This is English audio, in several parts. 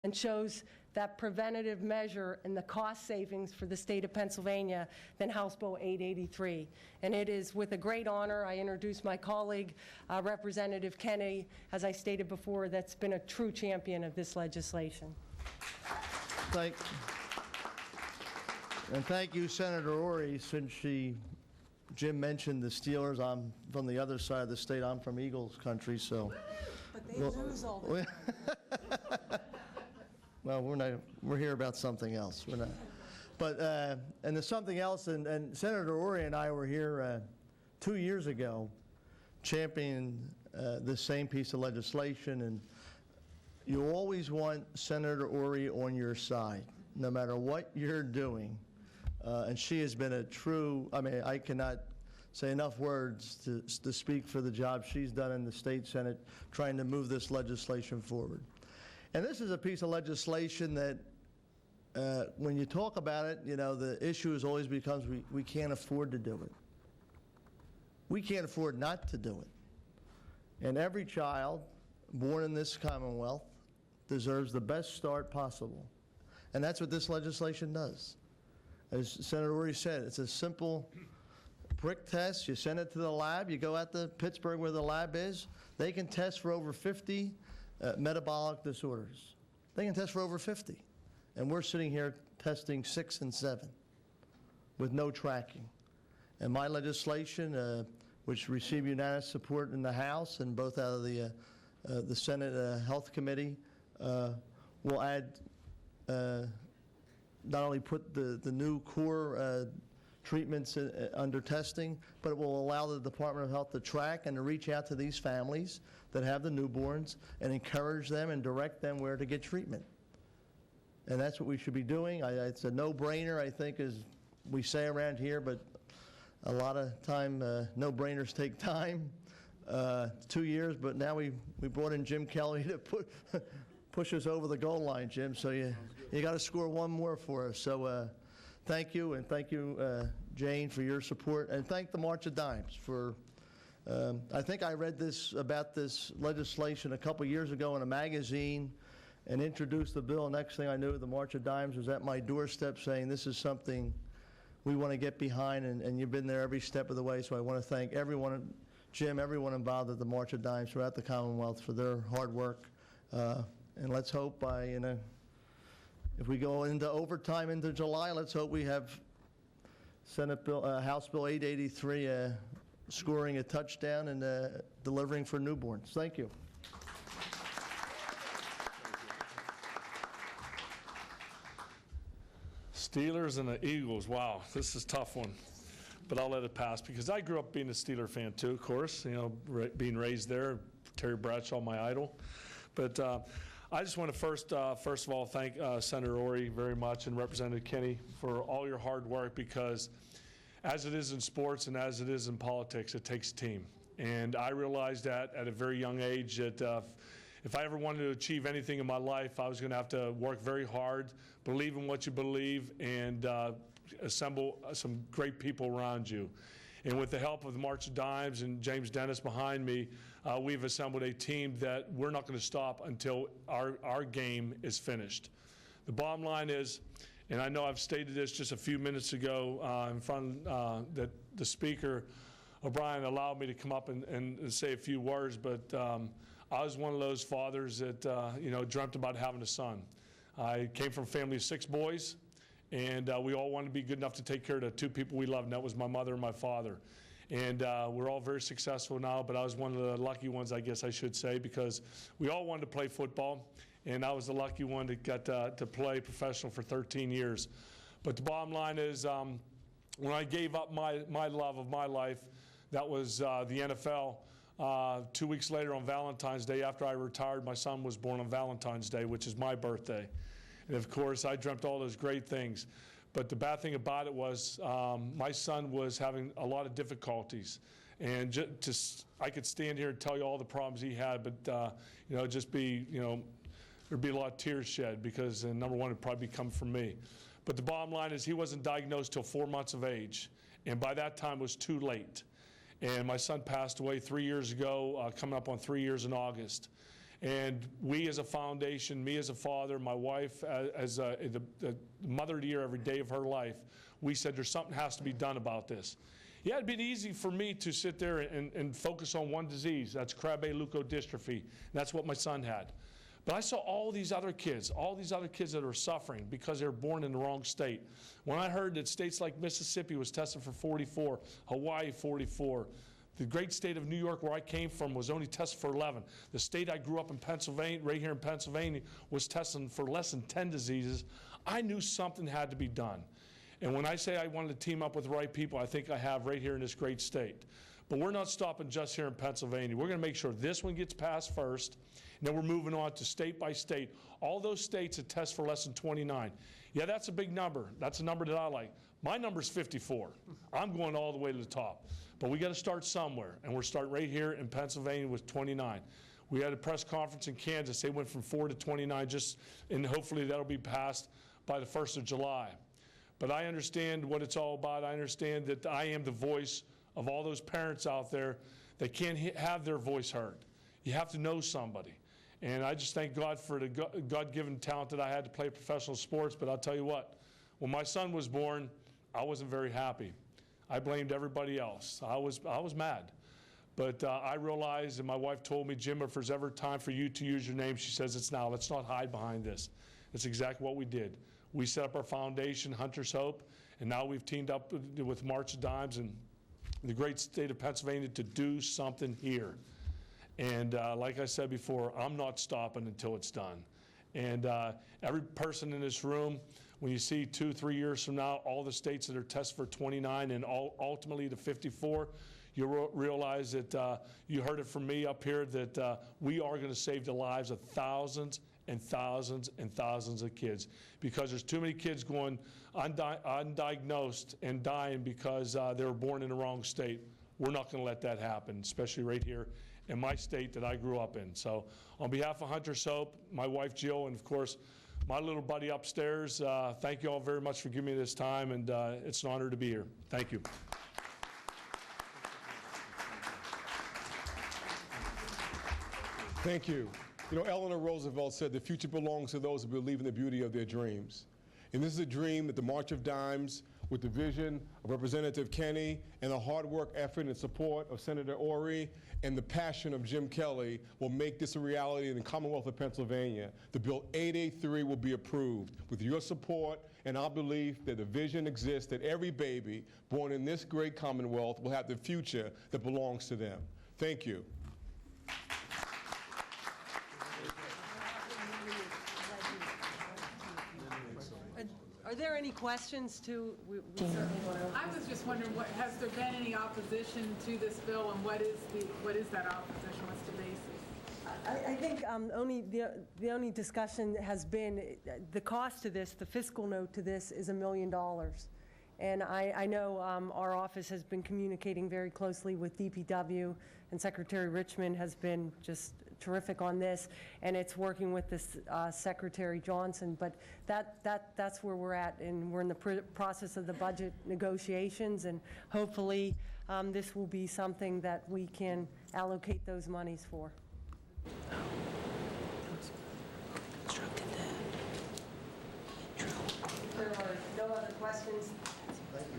and shows that preventative measure and the cost savings for the state of Pennsylvania than House Bill 883. And it is with a great honor I introduce my colleague, Representative Kennedy, as I stated before, that's been a true champion of this legislation. Thank you, Senator Ori. Since Jim mentioned the Steelers, I'm from the other side of the state. I'm from Eagles country, so. But they lose all the time. Well, we're here about something else. We're not. But, and there's something else, and Senator Ori and I were here 2 years ago championing this same piece of legislation, and you always want Senator Ori on your side, no matter what you're doing. And she has been a true, I mean, I cannot say enough words to speak for the job she's done in the state Senate trying to move this legislation forward. And this is a piece of legislation that when you talk about it, you know, the issue is always becomes we can't afford to do it. We can't afford not to do it. And every child born in this Commonwealth deserves the best start possible. And that's what this legislation does. As Senator Ori said, it's a simple prick test. You send it to the lab. You go out to Pittsburgh where the lab is. They can test for over 50 metabolic disorders. They can test for over 50. And we're sitting here testing 6 and 7 with no tracking. And my legislation, which received unanimous support in the House and both out of the Senate Health Committee, will add, not only put the new core treatments under testing, but it will allow the Department of Health to track and to reach out to these families that have the newborns and encourage them and direct them where to get treatment. And that's what we should be doing. It's a no-brainer, I think, as we say around here, but a lot of time no-brainers take time. 2 years, but now we brought in Jim Kelly to push us over the goal line, Jim, so you got to score one more for us. So thank you, and thank you, Jane, for your support, and thank the March of Dimes for, I think I read about this legislation a couple years ago in a magazine and introduced the bill. Next thing I knew, the March of Dimes was at my doorstep saying this is something we want to get behind, and you've been there every step of the way, so I want to thank everyone, Jim, everyone involved at the March of Dimes throughout the Commonwealth for their hard work. And let's hope by, if we go into overtime into July, let's hope we have House Bill 883 scoring a touchdown and delivering for newborns. Thank you. Steelers and the Eagles. Wow, this is a tough one. But I'll let it pass because I grew up being a Steeler fan too, of course, being raised there. Terry Bradshaw, my idol. But I just want to first of all thank Senator Ori very much and Representative Kenny for all your hard work, because as it is in sports and as it is in politics, it takes a team. And I realized that at a very young age that if I ever wanted to achieve anything in my life, I was going to have to work very hard, believe in what you believe, and assemble some great people around you. And with the help of the March of Dimes and James Dennis behind me, we've assembled a team that we're not going to stop until our game is finished. The bottom line is, and I know I've stated this just a few minutes ago in front that the Speaker, O'Brien, allowed me to come up and say a few words, but I was one of those fathers that dreamt about having a son. I came from a family of 6 boys. And we all wanted to be good enough to take care of the 2 people we loved, and that was my mother and my father. And we're all very successful now, but I was one of the lucky ones, I guess I should say, because we all wanted to play football, and I was the lucky one that got to play professional for 13 years. But the bottom line is, when I gave up my love of my life, that was the NFL. 2 weeks later on Valentine's Day, after I retired, my son was born on Valentine's Day, which is my birthday. And of course, I dreamt all those great things. But the bad thing about it was my son was having a lot of difficulties. And I could stand here and tell you all the problems he had, but there'd be a lot of tears shed because number one, it'd probably come from me. But the bottom line is he wasn't diagnosed till 4 months of age. And by that time, it was too late. And my son passed away 3 years ago, coming up on 3 years in August. And we as a foundation, me as a father, my wife as the mother of the year every day of her life, we said there's something has to be done about this. Yeah, it'd been easy for me to sit there and focus on one disease. That's Krabbe leukodystrophy. That's what my son had. But I saw all these other kids that are suffering because they were born in the wrong state. When I heard that states like Mississippi was tested for 44, Hawaii 44, the great state of New York where I came from was only tested for 11. The state I grew up in, Pennsylvania, right here in Pennsylvania, was testing for less than 10 diseases. I knew something had to be done. And when I say I wanted to team up with the right people, I think I have right here in this great state. But we're not stopping just here in Pennsylvania. We're going to make sure this one gets passed first, and then we're moving on to state by state. All those states that test for less than 29. Yeah, that's a big number. That's a number that I like. My number's 54. I'm going all the way to the top. But we got to start somewhere, and we're starting right here in Pennsylvania with 29. We had a press conference in Kansas. They went from 4 to 29, and hopefully that'll be passed by the 1st of July. But I understand what it's all about. I understand that I am the voice of all those parents out there that can't have their voice heard. You have to know somebody. And I just thank God for the God-given talent that I had to play professional sports. But I'll tell you what, when my son was born, I wasn't very happy. I blamed everybody else. I was mad. But I realized, and my wife told me, Jim, if there's ever time for you to use your name, she says it's now. Let's not hide behind this. That's exactly what we did. We set up our foundation, Hunter's Hope, and now we've teamed up with March of Dimes and the great state of Pennsylvania to do something here. And like I said before, I'm not stopping until it's done. And every person in this room, when you see 2-3 years from now, all the states that are tested for 29 and ultimately to 54, you realize that you heard it from me up here that we are going to save the lives of thousands and thousands and thousands of kids, because there's too many kids going undiagnosed and dying because they were born in the wrong state. We're not going to let that happen, especially right here in my state that I grew up in. So on behalf of Hunter's Hope, my wife Jill, and of course my little buddy upstairs, thank you all very much for giving me this time, and it's an honor to be here. Thank you. Thank you. You know, Eleanor Roosevelt said the future belongs to those who believe in the beauty of their dreams. And this is a dream that the March of Dimes, with the vision of Representative Kenny and the hard work, effort, and support of Senator Ori and the passion of Jim Kelly, will make this a reality in the Commonwealth of Pennsylvania. The Bill 883 will be approved. With your support and our belief that the vision exists that every baby born in this great Commonwealth will have the future that belongs to them. Thank you. Are there any questions to? We certainly want to. I was just wondering, has there been any opposition to this bill, and what is that opposition? What's the basis? I think the only discussion has been the cost to this. The fiscal note to this is $1 million, and I know our office has been communicating very closely with DPW, and Secretary Richmond has been just terrific on this, and it's working with this Secretary Johnson. But that's where we're at, and we're in the process of the budget negotiations, and hopefully this will be something that we can allocate those monies for. There are no other questions.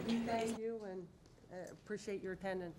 We thank you and appreciate your attendance.